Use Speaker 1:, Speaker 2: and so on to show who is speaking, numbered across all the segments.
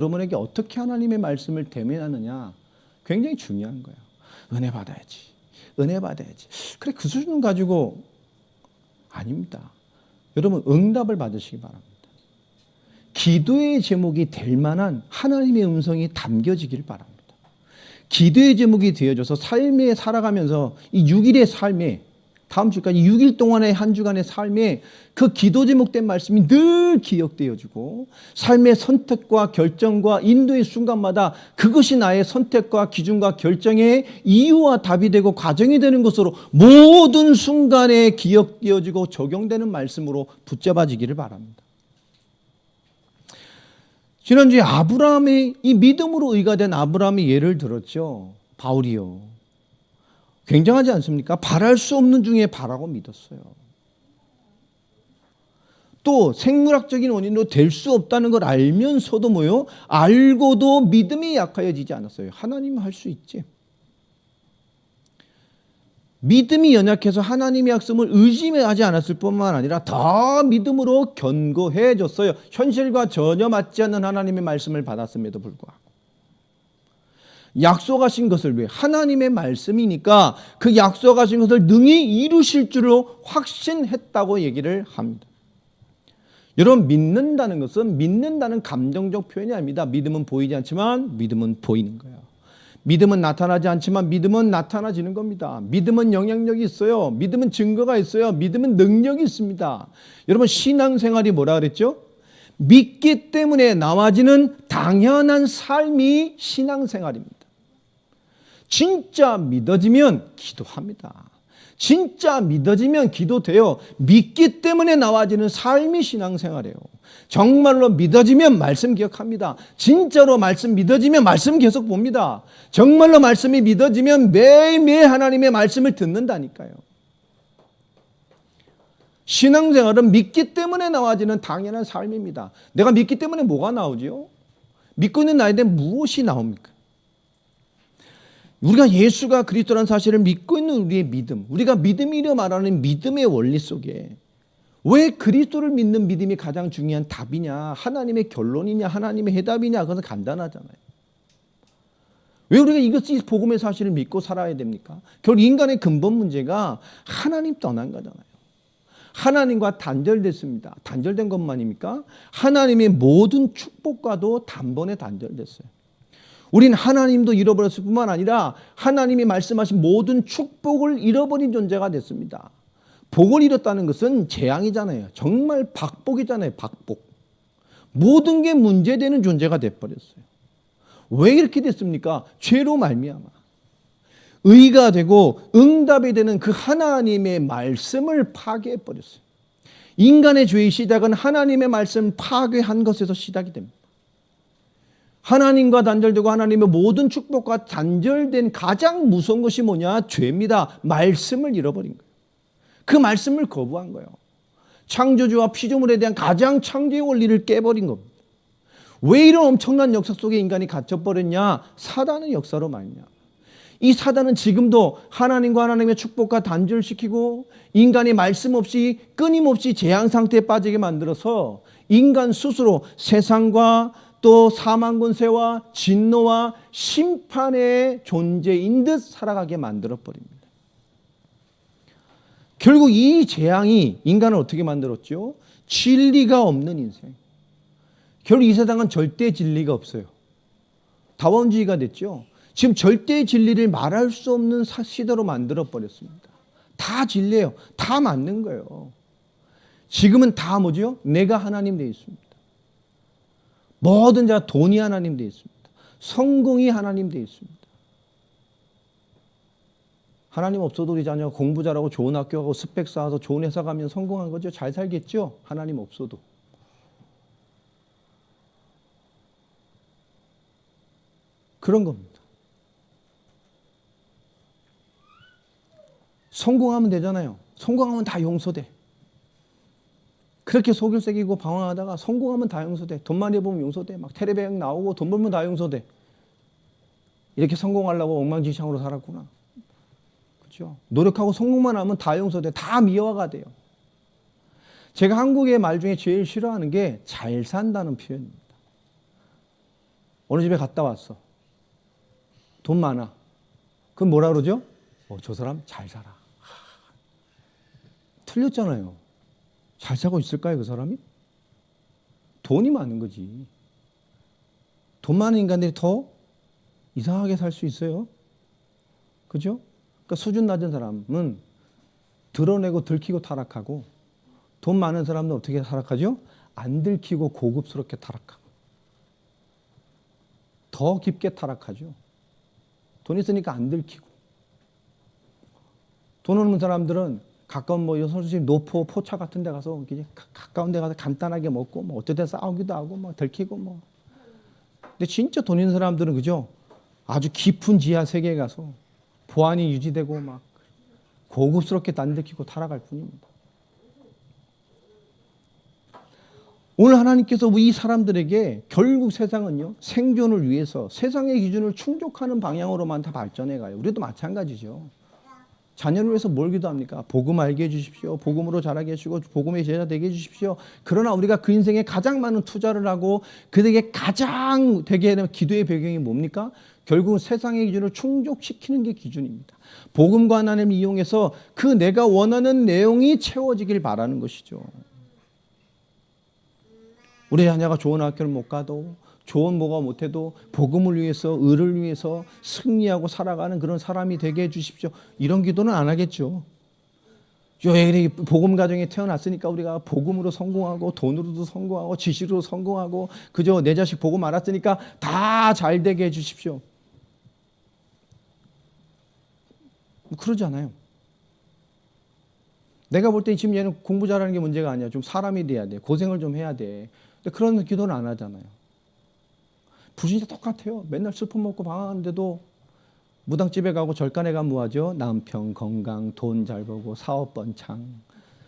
Speaker 1: 여러분에게 어떻게 하나님의 말씀을 대면하느냐 굉장히 중요한 거예요. 은혜 받아야지. 은혜 받아야지. 그래 그 수준 가지고 아닙니다. 여러분 응답을 받으시기 바랍니다. 기도의 제목이 될 만한 하나님의 음성이 담겨지길 바랍니다. 기도의 제목이 되어져서 삶에 살아가면서 이 6일의 삶에 다음 주까지 6일 동안의 한 주간의 삶에 그 기도 제목된 말씀이 늘 기억되어지고 삶의 선택과 결정과 인도의 순간마다 그것이 나의 선택과 기준과 결정의 이유와 답이 되고 과정이 되는 것으로 모든 순간에 기억되어지고 적용되는 말씀으로 붙잡아지기를 바랍니다. 지난주에 아브라함의 이 믿음으로 의가 된 아브라함의 예를 들었죠. 바울이요. 굉장하지 않습니까? 바랄 수 없는 중에 바라고 믿었어요. 또 생물학적인 원인으로 될 수 없다는 걸 알면서도 뭐요? 알고도 믿음이 약하여지지 않았어요. 하나님은 할 수 있지. 믿음이 연약해서 하나님의 약속을 의심하지 않았을 뿐만 아니라 더 믿음으로 견고해졌어요. 현실과 전혀 맞지 않는 하나님의 말씀을 받았음에도 불구하고. 약속하신 것을 왜? 하나님의 말씀이니까 그 약속하신 것을 능히 이루실 줄로 확신했다고 얘기를 합니다. 여러분 믿는다는 것은 믿는다는 감정적 표현이 아닙니다. 믿음은 보이지 않지만 믿음은 보이는 거예요. 믿음은 나타나지 않지만 믿음은 나타나지는 겁니다. 믿음은 영향력이 있어요. 믿음은 증거가 있어요. 믿음은 능력이 있습니다. 여러분 신앙생활이 뭐라 그랬죠? 믿기 때문에 나와지는 당연한 삶이 신앙생활입니다. 진짜 믿어지면 기도합니다. 진짜 믿어지면 기도돼요. 믿기 때문에 나와지는 삶이 신앙생활이에요. 정말로 믿어지면 말씀 기억합니다. 진짜로 말씀 믿어지면 말씀 계속 봅니다. 정말로 말씀이 믿어지면 매일매일 하나님의 말씀을 듣는다니까요. 신앙생활은 믿기 때문에 나와지는 당연한 삶입니다. 내가 믿기 때문에 뭐가 나오죠? 믿고 있는 나에 대해 무엇이 나옵니까? 우리가 예수가 그리스도라는 사실을 믿고 있는 우리의 믿음, 우리가 믿음이려 말하는 믿음의 원리 속에 왜 그리스도를 믿는 믿음이 가장 중요한 답이냐, 하나님의 결론이냐, 하나님의 해답이냐, 그것은 간단하잖아요. 왜 우리가 이것이 복음의 사실을 믿고 살아야 됩니까? 결국 인간의 근본 문제가 하나님 떠난 거잖아요. 하나님과 단절됐습니다. 단절된 것만입니까? 하나님의 모든 축복과도 단번에 단절됐어요. 우린 하나님도 잃어버렸을 뿐만 아니라 하나님이 말씀하신 모든 축복을 잃어버린 존재가 됐습니다. 복을 잃었다는 것은 재앙이잖아요. 정말 박복이잖아요. 박복. 모든 게 문제되는 존재가 돼버렸어요. 왜 이렇게 됐습니까? 죄로 말미암아. 의가 되고 응답이 되는 그 하나님의 말씀을 파괴해버렸어요. 인간의 죄의 시작은 하나님의 말씀을 파괴한 것에서 시작이 됩니다. 하나님과 단절되고 하나님의 모든 축복과 단절된 가장 무서운 것이 뭐냐? 죄입니다. 말씀을 잃어버린 거예요. 그 말씀을 거부한 거예요. 창조주와 피조물에 대한 가장 창조의 원리를 깨버린 겁니다. 왜 이런 엄청난 역사 속에 인간이 갇혀버렸냐? 사단의 역사로 말이냐. 이 사단은 지금도 하나님과 하나님의 축복과 단절시키고 인간이 말씀 없이 끊임없이 재앙 상태에 빠지게 만들어서 인간 스스로 세상과 또 사망 권세와 진노와 심판의 존재인 듯 살아가게 만들어버립니다. 결국 이 재앙이 인간을 어떻게 만들었죠? 진리가 없는 인생. 결국 이 세상은 절대 진리가 없어요. 다원주의가 됐죠. 지금 절대 진리를 말할 수 없는 시대로 만들어버렸습니다. 다 진리예요. 다 맞는 거예요. 지금은 다 뭐죠? 내가 하나님 되어 있습니다. 모든 자 돈이 하나님 되어 있습니다. 성공이 하나님 되어 있습니다. 하나님 없어도 우리 자녀가 공부 잘하고 좋은 학교 가고 스펙 쌓아서 좋은 회사 가면 성공한 거죠. 잘 살겠죠. 하나님 없어도. 그런 겁니다. 성공하면 되잖아요. 성공하면 다 용서돼. 그렇게 속을 새기고 방황하다가 성공하면 다 용서돼. 돈 많이 벌면 용서돼. 막 텔레비전 나오고 돈 벌면 다 용서돼. 이렇게 성공하려고 엉망진창으로 살았구나. 그렇죠? 노력하고 성공만 하면 다 용서돼. 다 미화가 돼요. 제가 한국의 말 중에 제일 싫어하는 게 잘 산다는 표현입니다. 어느 집에 갔다 왔어. 돈 많아. 그럼 뭐라 그러죠? 저 사람 잘 살아. 틀렸잖아요. 잘 살고 있을까요, 그 사람이? 돈이 많은 거지. 돈 많은 인간들이 더 이상하게 살 수 있어요. 그죠? 그러니까 수준 낮은 사람은 드러내고 들키고 타락하고, 돈 많은 사람은 어떻게 타락하죠? 안 들키고 고급스럽게 타락하고, 더 깊게 타락하죠. 돈 있으니까 안 들키고. 돈 없는 사람들은 가까운 솔직히 노포, 포차 같은 데 가서 그냥 가까운 데 가서 간단하게 먹고 어떨 때 싸우기도 하고 들키고 근데 진짜 돈 있는 사람들은 그죠? 아주 깊은 지하 세계에 가서 보안이 유지되고 고급스럽게 안 들키고 타락할 뿐입니다. 오늘 하나님께서 이 사람들에게 결국 세상은요, 생존을 위해서 세상의 기준을 충족하는 방향으로만 다 발전해 가요. 우리도 마찬가지죠. 자녀를 위해서 뭘 기도합니까? 복음 알게 해주십시오. 복음으로 자라게 해주시고 복음의 제자 되게 해주십시오. 그러나 우리가 그 인생에 가장 많은 투자를 하고 그에게 가장 되게 되는 기도의 배경이 뭡니까? 결국은 세상의 기준을 충족시키는 게 기준입니다. 복음과 하나님을 이용해서 그 내가 원하는 내용이 채워지길 바라는 것이죠. 우리 자녀가 좋은 학교를 못 가도, 좋은 뭐가 못해도 복음을 위해서, 의를 위해서 승리하고 살아가는 그런 사람이 되게 해주십시오. 이런 기도는 안 하겠죠. 복음 가정에 태어났으니까 우리가 복음으로 성공하고 돈으로도 성공하고 지식으로 성공하고 그저 내 자식 복음 알았으니까 다 잘 되게 해주십시오. 그러지 않아요. 내가 볼 때 지금 얘는 공부 잘하는 게 문제가 아니야. 좀 사람이 돼야 돼. 고생을 좀 해야 돼. 근데 그런 기도는 안 하잖아요. 부신이 똑같아요. 맨날 슬픔 먹고 방황하는데도 무당집에 가고 절간에 가면 뭐하죠? 남편 건강, 돈 잘 벌고 사업 번창,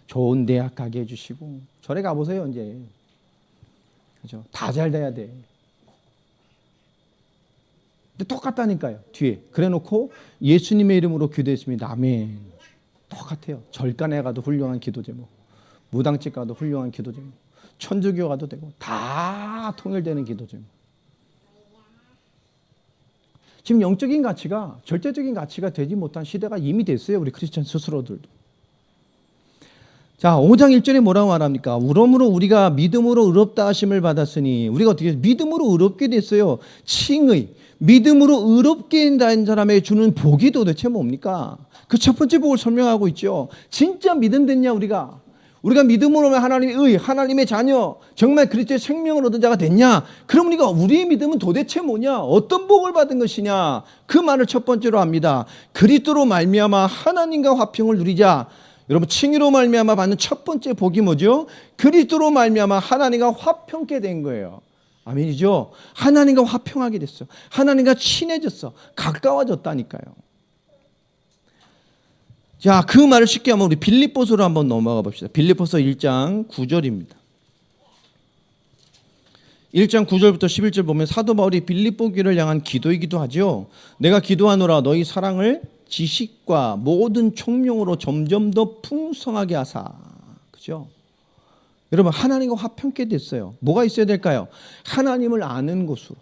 Speaker 1: 좋은 대학 가게 해주시고. 절에 가보세요 이제. 그죠? 다 잘 돼야 돼. 근데 똑같다니까요. 뒤에 그래놓고 예수님의 이름으로 기도했습니다. 아멘. 똑같아요. 절간에 가도 훌륭한 기도 제목, 무당집 가도 훌륭한 기도 제목, 천주교 가도 되고 다 통일되는 기도 제목. 지금 영적인 가치가 절대적인 가치가 되지 못한 시대가 이미 됐어요. 우리 크리스천 스스로들도. 자, 5장 1절에 뭐라고 말합니까? 그러므로 우리가 믿음으로 의롭다 하심을 받았으니, 우리가 어떻게 믿음으로 의롭게 됐어요. 칭의, 믿음으로 의롭게 된 사람에게 주는 복이 도대체 뭡니까? 그 첫 번째 복을 설명하고 있죠. 진짜 믿음 됐냐 우리가? 우리가 믿음으로 하나님의 의, 하나님의 자녀, 정말 그리스도의 생명을 얻은 자가 됐냐? 그럼 우리의 믿음은 도대체 뭐냐? 어떤 복을 받은 것이냐? 그 말을 첫 번째로 합니다. 그리스도로 말미암아 하나님과 화평을 누리자. 여러분, 칭의로 말미암아 받는 첫 번째 복이 뭐죠? 그리스도로 말미암아 하나님과 화평케 된 거예요. 아멘이죠? 하나님과 화평하게 됐어. 하나님과 친해졌어. 가까워졌다니까요. 자, 그 말을 쉽게 하면 우리 빌립보서로 한번 넘어가 봅시다. 빌립보서 1장 9절입니다. 1장 9절부터 11절 보면 사도 바울이 빌립보 교회를 향한 기도이기도 하죠. 내가 기도하노라 너희 사랑을 지식과 모든 총명으로 점점 더 풍성하게 하사. 그죠? 여러분, 하나님과 화평케 됐어요. 뭐가 있어야 될까요? 하나님을 아는 것으로,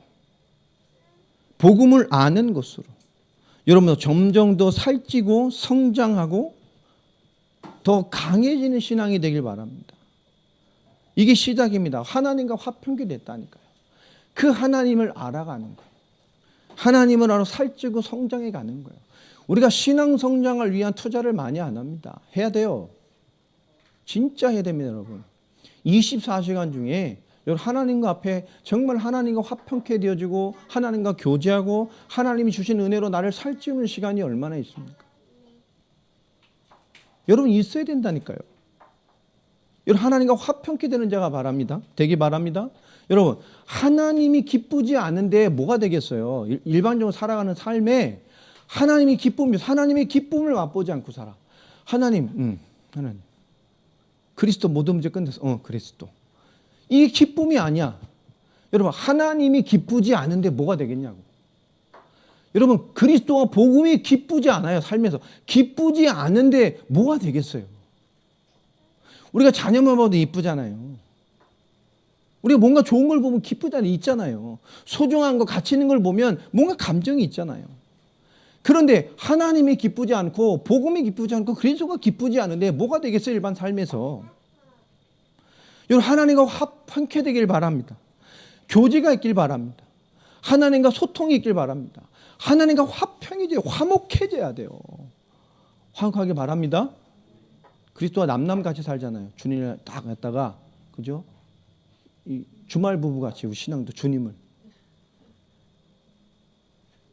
Speaker 1: 복음을 아는 것으로. 여러분, 점점 더 살찌고 성장하고 더 강해지는 신앙이 되길 바랍니다. 이게 시작입니다. 하나님과 화평케 됐다니까요. 그 하나님을 알아가는 거예요. 하나님을 알아 살찌고 성장해 가는 거예요. 우리가 신앙 성장을 위한 투자를 많이 안 합니다. 해야 돼요. 진짜 해야 됩니다, 여러분. 24시간 중에 하나님과 앞에 정말 하나님과 화평케 되어지고 하나님과 교제하고 하나님이 주신 은혜로 나를 살찌우는 시간이 얼마나 있습니까? 여러분, 있어야 된다니까요. 여러분, 하나님과 화평케 되는 자가 바랍니다. 되기 바랍니다. 여러분, 하나님이 기쁘지 않은데 뭐가 되겠어요? 일반적으로 살아가는 삶에 하나님의 기쁨을 맛보지 않고 살아. 하나님. 그리스도 모든 문제 끝냈어. 그리스도. 이게 기쁨이 아니야. 여러분, 하나님이 기쁘지 않은데 뭐가 되겠냐고. 여러분, 그리스도와 복음이 기쁘지 않아요. 삶에서. 기쁘지 않은데 뭐가 되겠어요. 우리가 자녀만 봐도 이쁘잖아요. 우리가 뭔가 좋은 걸 보면 기쁘잖아요. 있잖아요. 소중한 거, 가치 있는 걸 보면 뭔가 감정이 있잖아요. 그런데 하나님이 기쁘지 않고 복음이 기쁘지 않고 그리스도가 기쁘지 않은데 뭐가 되겠어요? 일반 삶에서. 여러분, 하나님과 화평케 되길 바랍니다. 교제가 있길 바랍니다. 하나님과 소통이 있길 바랍니다. 하나님과 화평해져야, 화목해져야 돼요. 화목하길 바랍니다. 그리스도와 남남같이 살잖아요. 주님을 딱 갖다가, 그죠? 이 주말 부부같이 우리 신앙도 주님을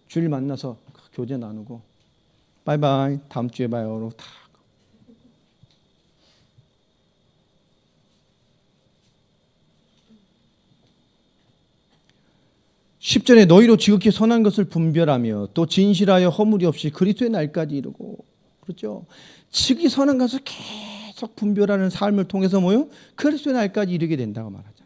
Speaker 1: 주일 만나서 교제 나누고 바이바이 다음 주에 봐요. 다 10절에 너희로 지극히 선한 것을 분별하며 또 진실하여 허물이 없이 그리스도의 날까지 이르고, 그렇죠? 지극히 선한 것을 계속 분별하는 삶을 통해서 뭐요? 그리스도의 날까지 이르게 된다고 말하잖아요.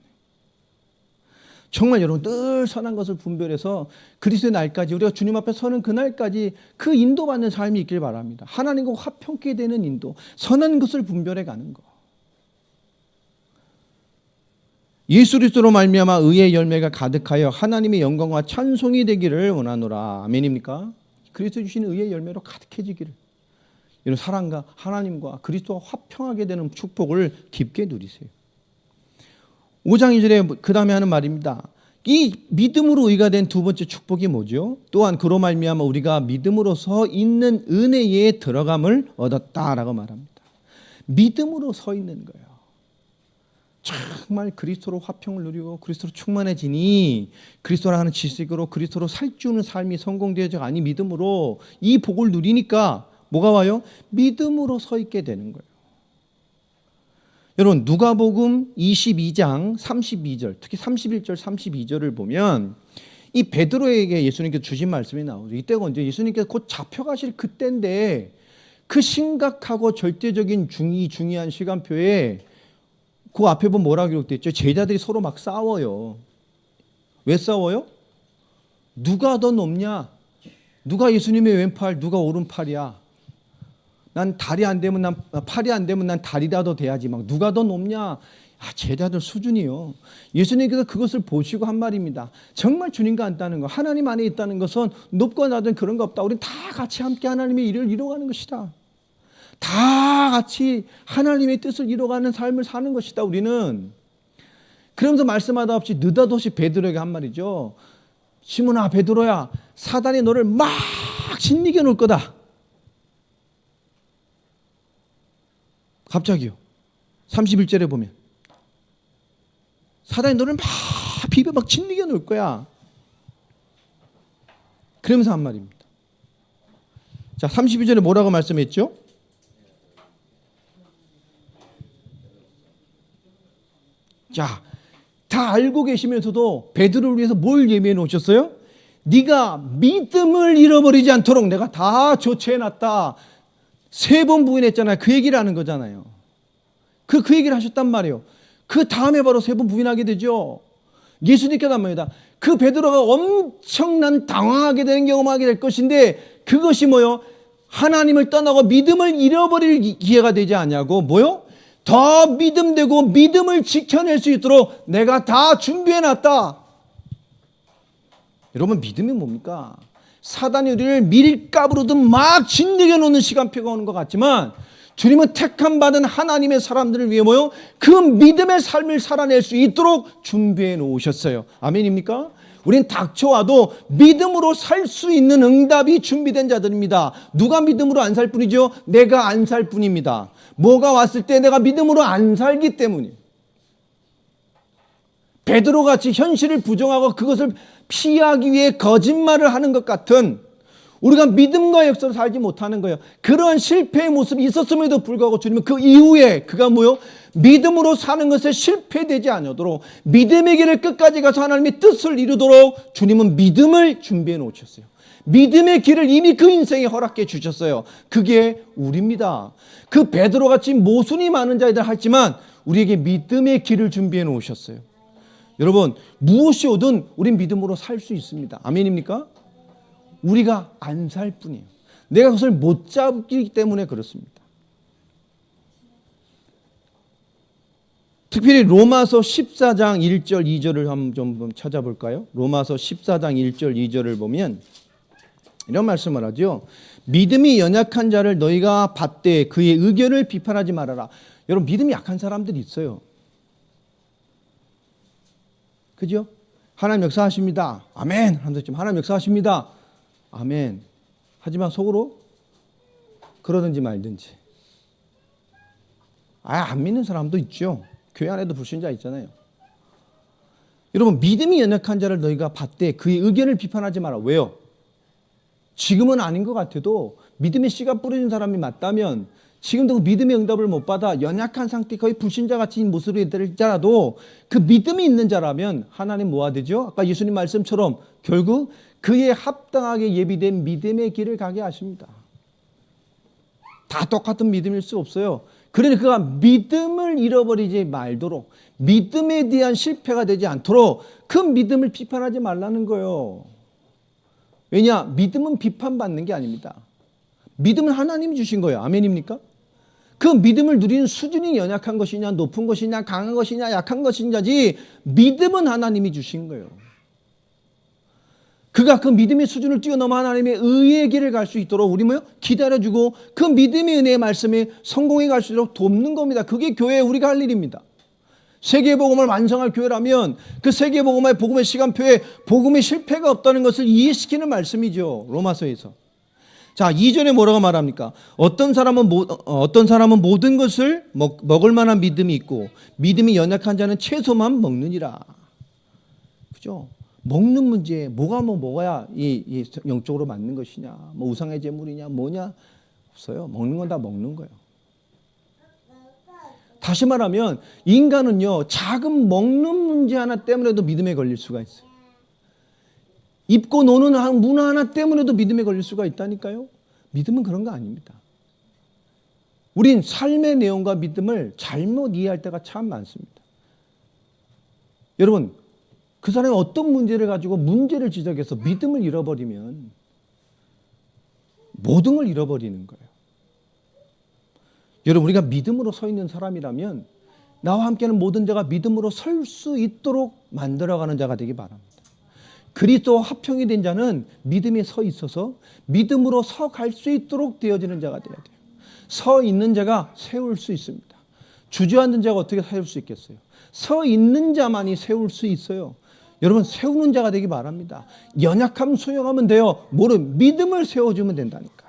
Speaker 1: 정말 여러분 늘 선한 것을 분별해서 그리스도의 날까지, 우리가 주님 앞에 서는 그날까지 그 인도받는 삶이 있길 바랍니다. 하나님과 화평케 되는 인도, 선한 것을 분별해 가는 거. 예수 그리스도로 말미암아 의의 열매가 가득하여 하나님의 영광과 찬송이 되기를 원하노라. 아멘입니까? 그리스도 주시는 의의 열매로 가득해지기를, 이런 사랑과 하나님과 그리스도와 화평하게 되는 축복을 깊게 누리세요. 5장 2절에 그 다음에 하는 말입니다. 이 믿음으로 의가 된 두 번째 축복이 뭐죠? 또한 그로 말미암아 우리가 믿음으로서 있는 은혜에 들어감을 얻었다라고 말합니다. 믿음으로 서 있는 거예요. 정말 그리스도로 화평을 누리고 그리스도로 충만해지니 그리스도라는 지식으로 그리스도로 살찌우는 삶이 성공되어져, 아니 믿음으로 이 복을 누리니까 뭐가 와요? 믿음으로 서 있게 되는 거예요. 여러분, 누가복음 22장 32절, 특히 31절 32절을 보면 이 베드로에게 예수님께서 주신 말씀이 나오죠. 이때가 언제? 예수님께서 곧 잡혀가실 그때인데, 그 심각하고 절대적인 중요한 시간표에 그 앞에 보면 뭐라고 기록되어 있죠? 제자들이 서로 막 싸워요. 왜 싸워요? 누가 더 높냐? 누가 예수님의 왼팔, 누가 오른팔이야? 난 다리 안 되면, 난 팔이 안 되면 난 다리라도 돼야지. 막 누가 더 높냐? 제자들 수준이요. 예수님께서 그것을 보시고 한 말입니다. 정말 주님과 있다는 거, 하나님 안에 있다는 것은 높고 낮은 그런 거 없다. 우리는 다 같이 함께 하나님의 일을 이루어가는 것이다. 다 같이 하나님의 뜻을 이루어가는 삶을 사는 것이다, 우리는. 그러면서 말씀하다 없이 느닷없이 베드로에게 한 말이죠. 시몬아, 베드로야, 사단이 너를 막 짓이겨 놓을 거다. 갑자기요. 31절에 보면 사단이 너를 막 비벼 막 짓이겨 놓을 거야. 그러면서 한 말입니다. 자, 32절에 뭐라고 말씀했죠? 자, 다 알고 계시면서도 베드로를 위해서 뭘 예비해 놓으셨어요? 네가 믿음을 잃어버리지 않도록 내가 다 조치해놨다. 3번 부인했잖아요. 그 얘기를 하는 거잖아요. 그 얘기를 하셨단 말이에요. 그 다음에 바로 3번 부인하게 되죠. 예수님께서 한 말입니다. 그 베드로가 엄청난 당황하게 되는 경험하게 될 것인데, 그것이 뭐요? 하나님을 떠나고 믿음을 잃어버릴 기회가 되지 않냐고. 뭐요? 더 믿음되고 믿음을 지켜낼 수 있도록 내가 다 준비해놨다. 여러분, 믿음이 뭡니까? 사단이 우리를 밀가부로도 막 짓이겨 놓는 시간표가 오는 것 같지만, 주님은 택함 받은 하나님의 사람들을 위해 뭐요? 그 믿음의 삶을 살아낼 수 있도록 준비해 놓으셨어요. 아멘입니까? 우린 닥쳐와도 믿음으로 살 수 있는 응답이 준비된 자들입니다. 누가 믿음으로 안 살 뿐이죠? 내가 안 살 뿐입니다. 뭐가 왔을 때 내가 믿음으로 안 살기 때문이에요. 베드로같이 현실을 부정하고 그것을 피하기 위해 거짓말을 하는 것 같은, 우리가 믿음과 역사로 살지 못하는 거예요. 그러한 실패의 모습이 있었음에도 불구하고 주님은 그 이후에 그가 뭐요? 믿음으로 사는 것에 실패되지 않도록 믿음의 길을 끝까지 가서 하나님의 뜻을 이루도록 주님은 믿음을 준비해 놓으셨어요. 믿음의 길을 이미 그 인생에 허락해 주셨어요. 그게 우리입니다. 그 베드로같이 모순이 많은 자이다 하지만 우리에게 믿음의 길을 준비해 놓으셨어요. 여러분, 무엇이 오든 우린 믿음으로 살 수 있습니다. 아멘입니까? 우리가 안 살 뿐이에요. 내가 그것을 못 잡기 때문에 그렇습니다. 특별히 로마서 14장 1절 2절을 한번 좀 찾아볼까요? 로마서 14장 1절 2절을 보면 이런 말씀을 하죠. 믿음이 연약한 자를 너희가 받되 그의 의견을 비판하지 말아라. 여러분, 믿음이 약한 사람들이 있어요. 그죠? 하나님 역사하십니다. 아멘. 하나님 역사하십니다. 아멘. 하지만 속으로 그러든지 말든지. 안 믿는 사람도 있죠. 교회 안에도 불신자 있잖아요. 여러분, 믿음이 연약한 자를 너희가 받되 그의 의견을 비판하지 마라. 왜요? 지금은 아닌 것 같아도 믿음의 씨가 뿌려진 사람이 맞다면 지금도 그 믿음의 응답을 못 받아 연약한 상태, 거의 불신자같이 모습을 들지라도 그 믿음이 있는 자라면 하나님 뭐가 되죠? 아까 예수님 말씀처럼 결국 그에 합당하게 예비된 믿음의 길을 가게 하십니다. 다 똑같은 믿음일 수 없어요. 그러니 그가 믿음을 잃어버리지 말도록, 믿음에 대한 실패가 되지 않도록 그 믿음을 비판하지 말라는 거예요. 왜냐? 믿음은 비판받는 게 아닙니다. 믿음은 하나님이 주신 거예요. 아멘입니까? 그 믿음을 누리는 수준이 연약한 것이냐, 높은 것이냐, 강한 것이냐, 약한 것이냐지 믿음은 하나님이 주신 거예요. 그가 그 믿음의 수준을 뛰어넘어 하나님의 의의 길을 갈 수 있도록 우리 기다려주고 그 믿음의 은혜의 말씀에 성공해 갈 수 있도록 돕는 겁니다. 그게 교회에 우리가 할 일입니다. 세계복음을 완성할 교회라면 그 세계복음의 복음의 시간표에 복음의 실패가 없다는 것을 이해시키는 말씀이죠. 로마서에서. 자, 2절에 뭐라고 말합니까? 어떤 사람은 모든 것을 먹을 만한 믿음이 있고 믿음이 연약한 자는 채소만 먹느니라. 그죠? 먹는 문제, 뭐가 먹어야 이 영적으로 맞는 것이냐, 우상의 제물이냐, 뭐냐 없어요. 먹는 건 다 먹는 거예요. 다시 말하면 인간은요, 작은 먹는 문제 하나 때문에도 믿음에 걸릴 수가 있어요. 입고 노는 문화 하나 때문에도 믿음에 걸릴 수가 있다니까요. 믿음은 그런 거 아닙니다. 우린 삶의 내용과 믿음을 잘못 이해할 때가 참 많습니다. 여러분, 그 사람이 어떤 문제를 가지고 문제를 지적해서 믿음을 잃어버리면 모든 걸 잃어버리는 거예요. 여러분, 우리가 믿음으로 서 있는 사람이라면 나와 함께하는 모든 자가 믿음으로 설 수 있도록 만들어가는 자가 되기 바랍니다. 그리스도와 합형이 된 자는 믿음에 서 있어서 믿음으로 서 갈 수 있도록 되어지는 자가 되어야 돼요. 서 있는 자가 세울 수 있습니다. 주저앉은 자가 어떻게 세울 수 있겠어요? 서 있는 자만이 세울 수 있어요. 여러분, 세우는 자가 되기 바랍니다. 연약하면 수용하면 돼요. 믿음을 세워주면 된다니까.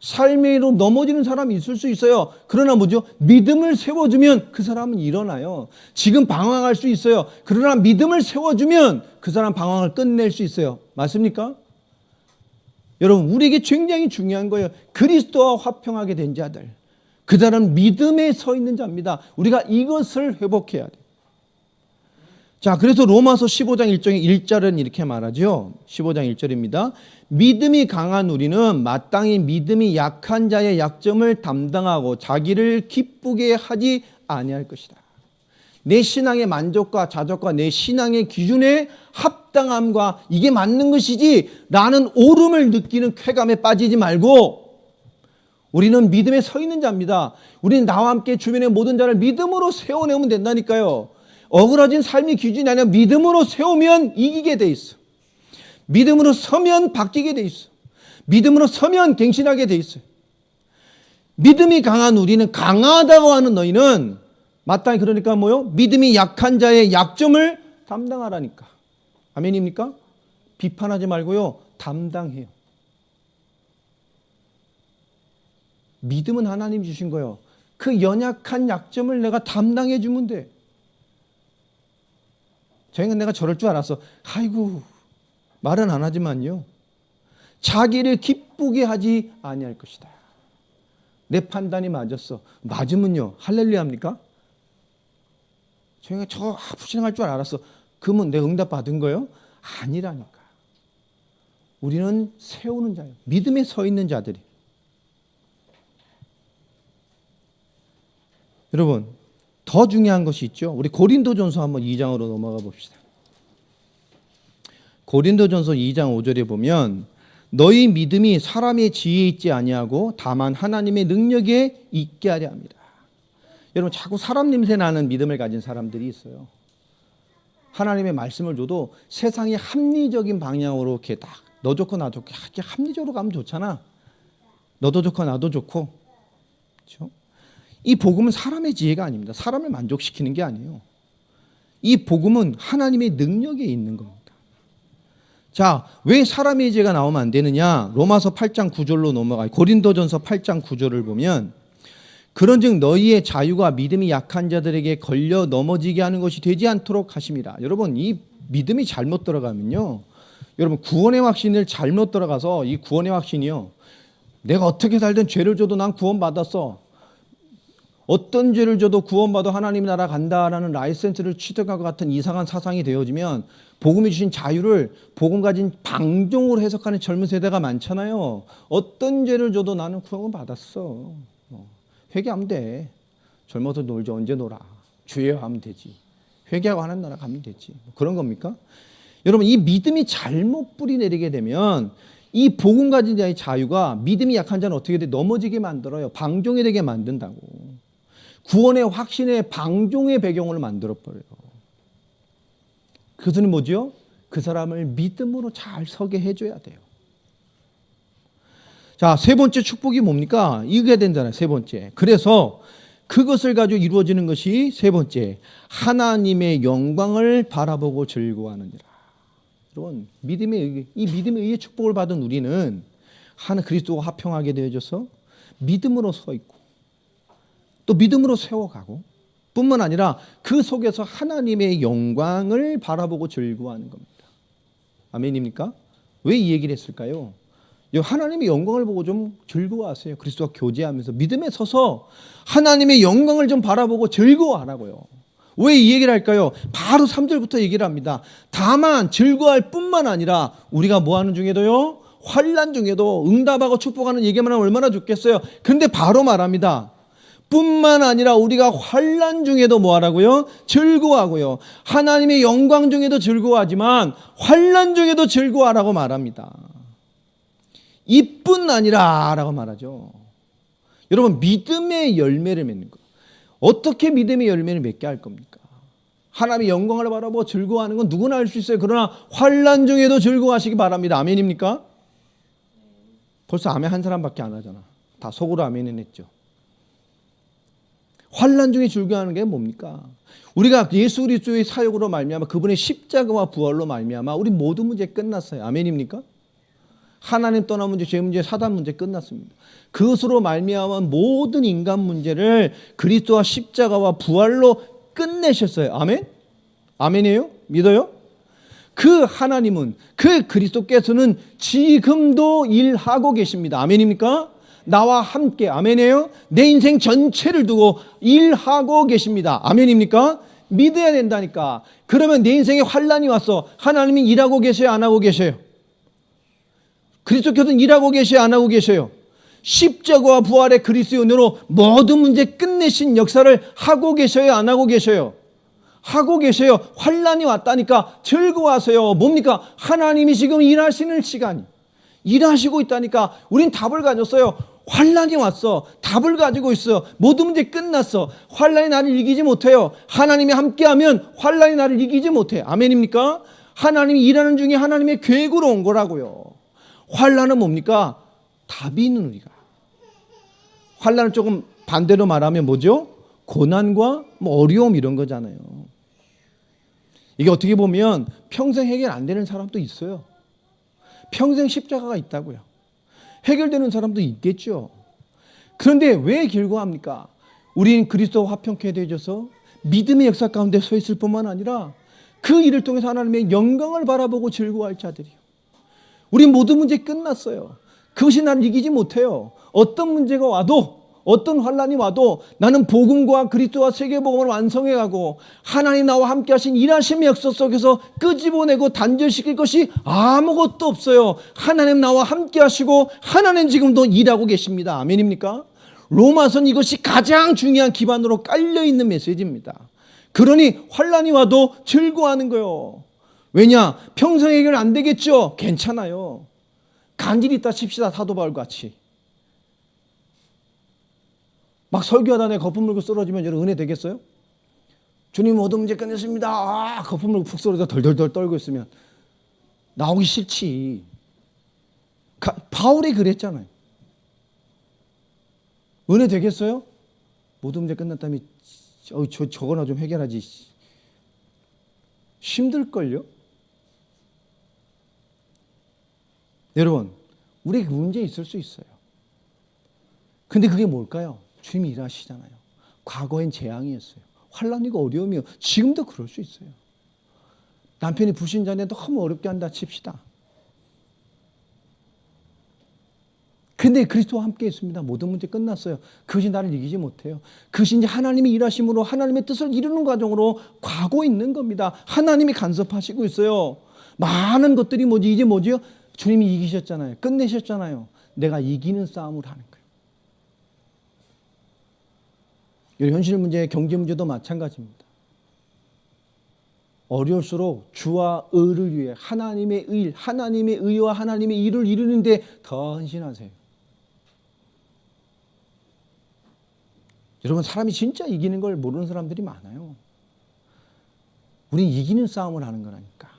Speaker 1: 삶으로 넘어지는 사람이 있을 수 있어요. 그러나 뭐죠? 믿음을 세워주면 그 사람은 일어나요. 지금 방황할 수 있어요. 그러나 믿음을 세워주면 그 사람 방황을 끝낼 수 있어요. 맞습니까? 여러분, 우리에게 굉장히 중요한 거예요. 그리스도와 화평하게 된 자들, 그 사람은 믿음에 서 있는 자입니다. 우리가 이것을 회복해야 돼요. 자, 그래서 로마서 15장 1절은 이렇게 말하죠. 15장 1절입니다. 믿음이 강한 우리는 마땅히 믿음이 약한 자의 약점을 담당하고 자기를 기쁘게 하지 아니할 것이다. 내 신앙의 만족과 자족과 내 신앙의 기준에 합당함과 이게 맞는 것이지 라는 오름을 느끼는 쾌감에 빠지지 말고 우리는 믿음에 서 있는 자입니다. 우리는 나와 함께 주변의 모든 자를 믿음으로 세워내면 된다니까요. 억울해진 삶의 기준이 아니라 믿음으로 세우면 이기게 돼 있어. 믿음으로 서면 바뀌게 돼 있어. 믿음으로 서면 갱신하게 돼 있어요. 믿음이 강한 우리는 강하다고 하는 너희는 마땅히 그러니까 믿음이 약한 자의 약점을 담당하라니까. 아멘입니까? 비판하지 말고요. 담당해요. 믿음은 하나님이 주신 거예요. 그 연약한 약점을 내가 담당해 주면 돼. 저희는 내가 저럴 줄 알았어. 아이고, 말은 안 하지만요. 자기를 기쁘게 하지 아니할 것이다. 내 판단이 맞았어. 맞으면요. 할렐루야 합니까? 저희가 저 불신할 줄 알았어. 그러면 내가 응답 받은 거예요? 아니라니까. 우리는 세우는 자예요. 믿음에 서 있는 자들이. 여러분, 더 중요한 것이 있죠. 우리 고린도전서 한번 2장으로 넘어가 봅시다. 고린도전서 2장 5절에 보면 너희 믿음이 사람의 지혜에 있지 아니하고 다만 하나님의 능력에 있게 하려 합니다. 여러분 자꾸 사람 냄새 나는 믿음을 가진 사람들이 있어요. 하나님의 말씀을 줘도 세상의 합리적인 방향으로 이렇게 딱 너 좋고 나 좋고 이렇게 합리적으로 가면 좋잖아. 너도 좋고 나도 좋고. 그렇죠? 이 복음은 사람의 지혜가 아닙니다. 사람을 만족시키는 게 아니에요. 이 복음은 하나님의 능력에 있는 겁니다. 자, 왜 사람의 지혜가 나오면 안 되느냐? 로마서 8장 9절로 넘어가요. 고린도전서 8장 9절을 보면 그런즉 너희의 자유가 믿음이 약한 자들에게 걸려 넘어지게 하는 것이 되지 않도록 하심이라. 여러분 이 믿음이 잘못 들어가면요. 여러분 구원의 확신을 잘못 들어가서 이 구원의 확신이요. 내가 어떻게 살든 죄를 져도 난 구원받았어. 어떤 죄를 져도 구원받아 하나님 나라 간다라는 라이센스를 취득한 것 같은 이상한 사상이 되어지면 복음이 주신 자유를 복음 가진 방종으로 해석하는 젊은 세대가 많잖아요. 어떤 죄를 져도 나는 구원받았어. 회개하면 돼. 젊어서 놀지 언제 놀아. 주여 하면 되지. 회개하고 하는 나라 가면 되지. 그런 겁니까? 여러분 이 믿음이 잘못 뿌리 내리게 되면 이 복음 가진 자의 자유가 믿음이 약한 자는 어떻게 돼? 넘어지게 만들어요. 방종이 되게 만든다고. 구원의 확신의 방종의 배경을 만들어버려요. 그것은 뭐죠? 그 사람을 믿음으로 잘 서게 해줘야 돼요. 자, 세 번째 축복이 뭡니까? 이겨야 된잖아요. 세 번째. 그래서 그것을 가지고 이루어지는 것이 세 번째. 하나님의 영광을 바라보고 즐거워하느니라. 여러분, 이 믿음의 의의 축복을 받은 우리는 하나 그리스도와 합평하게 되어져서 믿음으로 서 있고 또 믿음으로 세워가고 뿐만 아니라 그 속에서 하나님의 영광을 바라보고 즐거워하는 겁니다. 아멘입니까? 왜 이 얘기를 했을까요? 하나님의 영광을 보고 좀 즐거워하세요. 그리스도와 교제하면서 믿음에 서서 하나님의 영광을 좀 바라보고 즐거워하라고요. 왜 이 얘기를 할까요? 바로 3절부터 얘기를 합니다. 다만 즐거워할 뿐만 아니라 우리가 뭐 하는 중에도요? 환난 중에도 응답하고 축복하는 얘기만 하면 얼마나 좋겠어요. 그런데 바로 말합니다. 뿐만 아니라 우리가 환난 중에도 뭐 하라고요? 즐거워하고요. 하나님의 영광 중에도 즐거워하지만 환난 중에도 즐거워하라고 말합니다. 이뿐 아니라 라고 말하죠. 여러분 믿음의 열매를 맺는 것. 어떻게 믿음의 열매를 맺게 할 겁니까? 하나님의 영광을 바라보고 즐거워하는 건 누구나 할 수 있어요. 그러나 환난 중에도 즐거워하시기 바랍니다. 아멘입니까? 벌써 아멘 한 사람밖에 안 하잖아. 다 속으로 아멘은 했죠. 환난 중에 즐거워하는 게 뭡니까? 우리가 예수 그리스도의 사역으로 말미암아 그분의 십자가와 부활로 말미암아 우리 모든 문제 끝났어요. 아멘입니까? 하나님 떠난 문제, 죄 문제, 사단 문제 끝났습니다. 그것으로 말미암아 모든 인간 문제를 그리스도와 십자가와 부활로 끝내셨어요. 아멘? 아멘이에요? 믿어요? 그 하나님은 그 그리스도께서는 지금도 일하고 계십니다. 아멘입니까? 나와 함께 아멘이에요? 내 인생 전체를 두고 일하고 계십니다. 아멘입니까? 믿어야 된다니까. 그러면 내 인생에 환난이 왔어. 하나님이 일하고 계셔요? 안 하고 계셔요? 그리스도께서는 일하고 계셔요? 안 하고 계셔요? 십자가와 부활의 그리스도의 은혜로 모든 문제 끝내신 역사를 하고 계셔요? 안 하고 계셔요? 하고 계셔요. 환난이 왔다니까 즐거워하세요. 뭡니까? 하나님이 지금 일하시는 시간이 일하시고 있다니까. 우린 답을 가졌어요. 환난이 왔어. 답을 가지고 있어. 모든 문제 끝났어. 환난이 나를 이기지 못해요. 하나님이 함께하면 환난이 나를 이기지 못해. 아멘입니까? 하나님이 일하는 중에 하나님의 계획으로 온 거라고요. 환난은 뭡니까? 답이 있는 우리가. 환난을 조금 반대로 말하면 뭐죠? 고난과 어려움 이런 거잖아요. 이게 어떻게 보면 평생 해결 안 되는 사람도 있어요. 평생 십자가가 있다고요. 해결되는 사람도 있겠죠. 그런데 왜 즐거워합니까? 우리는 그리스도와 화평케 되어져서 믿음의 역사 가운데 서 있을 뿐만 아니라 그 일을 통해서 하나님의 영광을 바라보고 즐거워할 자들이요. 우리 모든 문제 끝났어요. 그것이 나를 이기지 못해요. 어떤 문제가 와도 어떤 환난이 와도 나는 복음과 그리스도와 세계복음을 완성해가고 하나님 나와 함께 하신 일하심의 역사 속에서 끄집어내고 단절시킬 것이 아무것도 없어요. 하나님 나와 함께 하시고 하나님 지금도 일하고 계십니다. 아멘입니까? 로마서는 이것이 가장 중요한 기반으로 깔려있는 메시지입니다. 그러니 환난이 와도 즐거워하는 거예요. 왜냐? 평생 해결 안 되겠죠? 괜찮아요. 간질이 있다 칩시다. 사도 바울같이. 막 설교하다 내 거품 물고 쓰러지면 여러분 은혜 되겠어요? 주님 모든 문제 끝냈습니다. 거품 물고 푹 쓰러져 덜덜덜 떨고 있으면 나오기 싫지. 바울이 그랬잖아요. 은혜 되겠어요? 모든 문제 끝났다며 저거나 좀 해결하지. 힘들걸요? 여러분, 우리에게 문제 있을 수 있어요. 근데 그게 뭘까요? 주님이 일하시잖아요. 과거엔 재앙이었어요. 환난이고 어려움이요. 지금도 그럴 수 있어요. 남편이 불신자인데 너무 어렵게 한다 칩시다. 근데 그리스도와 함께 있습니다. 모든 문제 끝났어요. 그것이 나를 이기지 못해요. 그것이 이제 하나님이 일하심으로 하나님의 뜻을 이루는 과정으로 가고 있는 겁니다. 하나님이 간섭하시고 있어요. 많은 것들이 이제 뭐지요? 주님이 이기셨잖아요. 끝내셨잖아요. 내가 이기는 싸움을 하는 거예요. 현실 문제, 경제 문제도 마찬가지입니다. 어려울수록 주와 의를 위해 하나님의 일, 하나님의 의와 하나님의 일을 이루는데 더 헌신하세요. 여러분, 사람이 진짜 이기는 걸 모르는 사람들이 많아요. 우린 이기는 싸움을 하는 거라니까.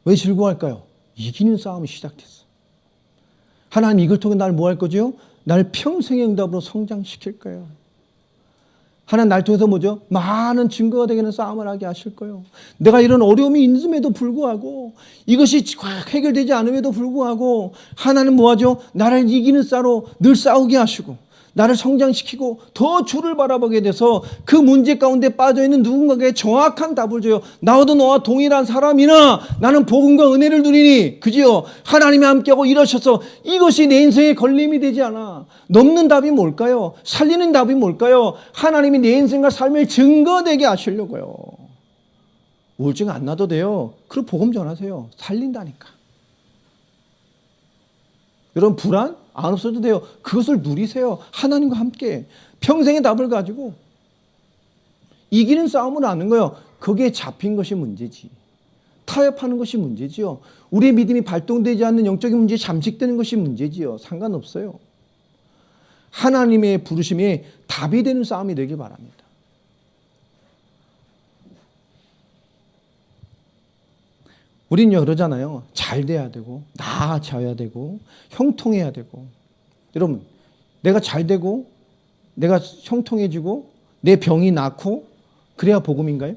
Speaker 1: 왜 즐거워할까요? 이기는 싸움이 시작됐어. 하나님 이걸 통해 날 뭐 할 거죠? 날 평생의 응답으로 성장시킬 거예요. 하나님 날 통해서 뭐죠? 많은 증거가 되게 하는 싸움을 하게 하실 거예요. 내가 이런 어려움이 있음에도 불구하고 이것이 해결되지 않음에도 불구하고 하나님 뭐하죠? 나를 이기는 싸로 늘 싸우게 하시고 나를 성장시키고 더 주를 바라보게 돼서 그 문제 가운데 빠져있는 누군가에게 정확한 답을 줘요. 나도 너와 동일한 사람이나 나는 복음과 은혜를 누리니 그지요? 하나님이 함께하고 이러셔서 이것이 내 인생의 걸림이 되지 않아. 넘는 답이 뭘까요? 살리는 답이 뭘까요? 하나님이 내 인생과 삶을 증거되게 하시려고요. 우울증 안 나도 돼요. 그럼 복음 전하세요. 살린다니까. 여러분 불안? 안 없어도 돼요. 그것을 누리세요. 하나님과 함께 평생의 답을 가지고 이기는 싸움을 하는 거예요. 거기에 잡힌 것이 문제지. 타협하는 것이 문제지요. 우리의 믿음이 발동되지 않는 영적인 문제에 잠식되는 것이 문제지요. 상관없어요. 하나님의 부르심에 답이 되는 싸움이 되길 바랍니다. 우리는 그러잖아요. 잘 돼야 되고 나아져야 되고 형통해야 되고. 여러분 내가 잘 되고 내가 형통해지고 내 병이 낫고 그래야 복음인가요?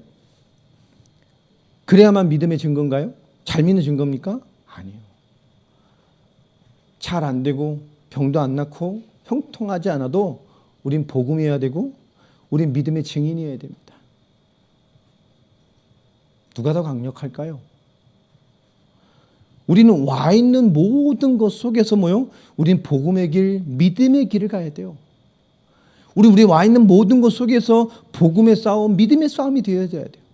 Speaker 1: 그래야만 믿음의 증거인가요? 잘 믿는 증거입니까? 아니에요. 잘 안 되고 병도 안 낫고 형통하지 않아도 우린 복음이어야 되고 우린 믿음의 증인이어야 됩니다. 누가 더 강력할까요? 우리는 와 있는 모든 것 속에서 뭐요? 우린 복음의 길, 믿음의 길을 가야 돼요. 우리 와 있는 모든 것 속에서 복음의 싸움, 믿음의 싸움이 되어져야 돼요.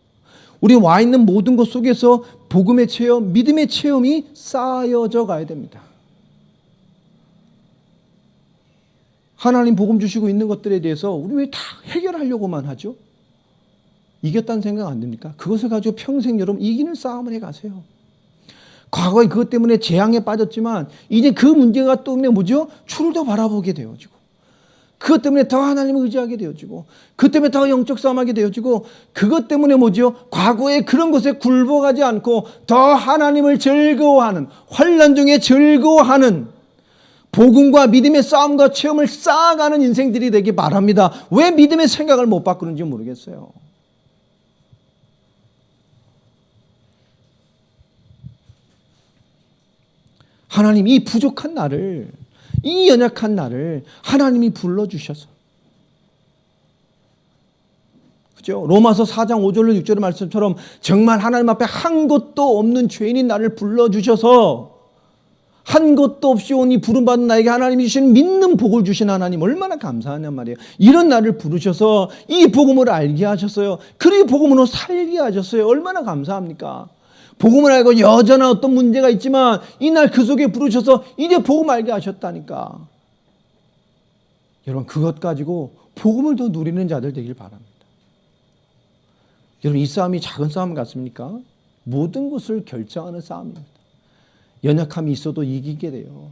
Speaker 1: 우리 와 있는 모든 것 속에서 복음의 체험, 믿음의 체험이 쌓여져 가야 됩니다. 하나님 복음 주시고 있는 것들에 대해서 우리 왜 다 해결하려고만 하죠? 이겼다는 생각 안 듭니까? 그것을 가지고 평생 여러분 이기는 싸움을 해가세요. 과거에 그것 때문에 재앙에 빠졌지만 이제 그 문제가 또 뭐죠? 주를 더 바라보게 되어지고 그것 때문에 더 하나님을 의지하게 되어지고 그것 때문에 더 영적 싸움하게 되어지고 그것 때문에 뭐죠? 과거에 그런 것에 굴복하지 않고 더 하나님을 즐거워하는 환난 중에 즐거워하는 복음과 믿음의 싸움과 체험을 쌓아가는 인생들이 되기 바랍니다. 왜 믿음의 생각을 못 바꾸는지 모르겠어요. 하나님 이 부족한 나를 이 연약한 나를 하나님이 불러주셔서 그죠? 로마서 4장 5절 6절의 말씀처럼 정말 하나님 앞에 한 것도 없는 죄인인 나를 불러주셔서 한 것도 없이 오니 부름받은 나에게 하나님이 주시는 믿는 복을 주신 하나님 얼마나 감사하냔 말이에요. 이런 나를 부르셔서 이 복음을 알게 하셨어요. 그리고 복음으로 살게 하셨어요. 얼마나 감사합니까? 복음을 알고 여전한 어떤 문제가 있지만 이날 그 속에 부르셔서 이제 복음 알게 하셨다니까. 여러분 그것 가지고 복음을 더 누리는 자들 되길 바랍니다. 여러분 이 싸움이 작은 싸움 같습니까? 모든 것을 결정하는 싸움입니다. 연약함이 있어도 이기게 돼요.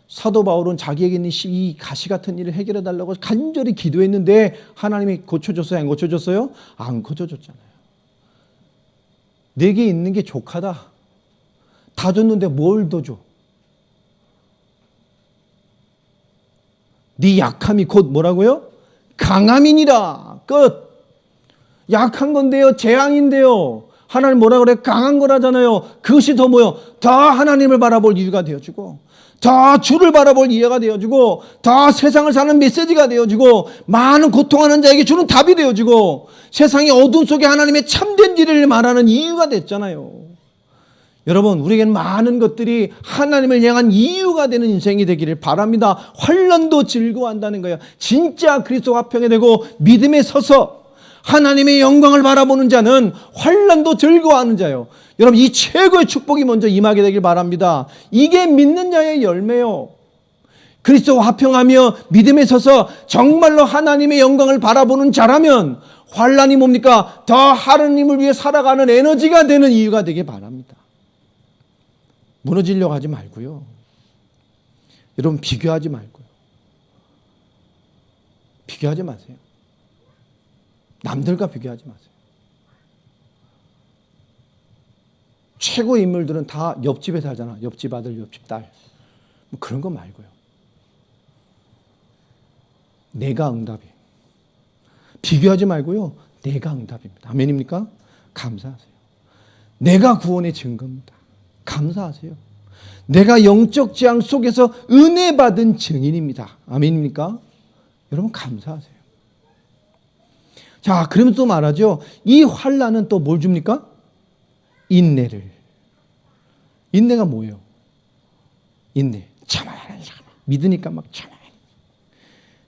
Speaker 1: 사도 바울은 자기에게 있는 이 가시 같은 일을 해결해 달라고 간절히 기도했는데 하나님이 고쳐줬어요? 안 고쳐줬어요? 안 고쳐줬잖아요. 내게 있는 게 족하다. 다 줬는데 뭘 더 줘? 네 약함이 곧 뭐라고요? 강함이니라. 끝. 약한 건데요. 재앙인데요. 하나님 뭐라 그래? 강한 거라잖아요. 그것이 더 뭐요? 더 하나님을 바라볼 이유가 되어지고, 더 주를 바라볼 이해가 되어지고, 더 세상을 사는 메시지가 되어지고, 많은 고통하는 자에게 주는 답이 되어지고, 세상의 어둠 속에 하나님의 참된 진리를 말하는 이유가 됐잖아요. 여러분, 우리에게는 많은 것들이 하나님을 향한 이유가 되는 인생이 되기를 바랍니다. 환난도 즐거워한다는 거예요. 진짜 그리스도 화평이 되고 믿음에 서서 하나님의 영광을 바라보는 자는 환난도 즐거워하는 자요. 여러분, 이 최고의 축복이 먼저 임하게 되길 바랍니다. 이게 믿는 자의 열매요. 그리스도와 화평하며 믿음에 서서 정말로 하나님의 영광을 바라보는 자라면 환난이 뭡니까? 더 하나님을 위해 살아가는 에너지가 되는 이유가 되길 바랍니다. 무너지려고 하지 말고요. 여러분, 비교하지 말고요. 비교하지 마세요. 남들과 비교하지 마세요. 최고의 인물들은 다 옆집에 살잖아. 옆집 아들, 옆집 딸. 뭐 그런 거 말고요. 내가 응답이에요. 비교하지 말고요. 내가 응답입니다. 아멘입니까? 감사하세요. 내가 구원의 증거입니다. 감사하세요. 내가 영적 재앙 속에서 은혜 받은 증인입니다. 아멘입니까? 여러분, 감사하세요. 자, 그러면 또 말하죠. 이 환난은 또 뭘 줍니까? 인내를. 인내가 뭐예요? 인내. 참아야 하는 사람. 믿으니까 막 참아야 해.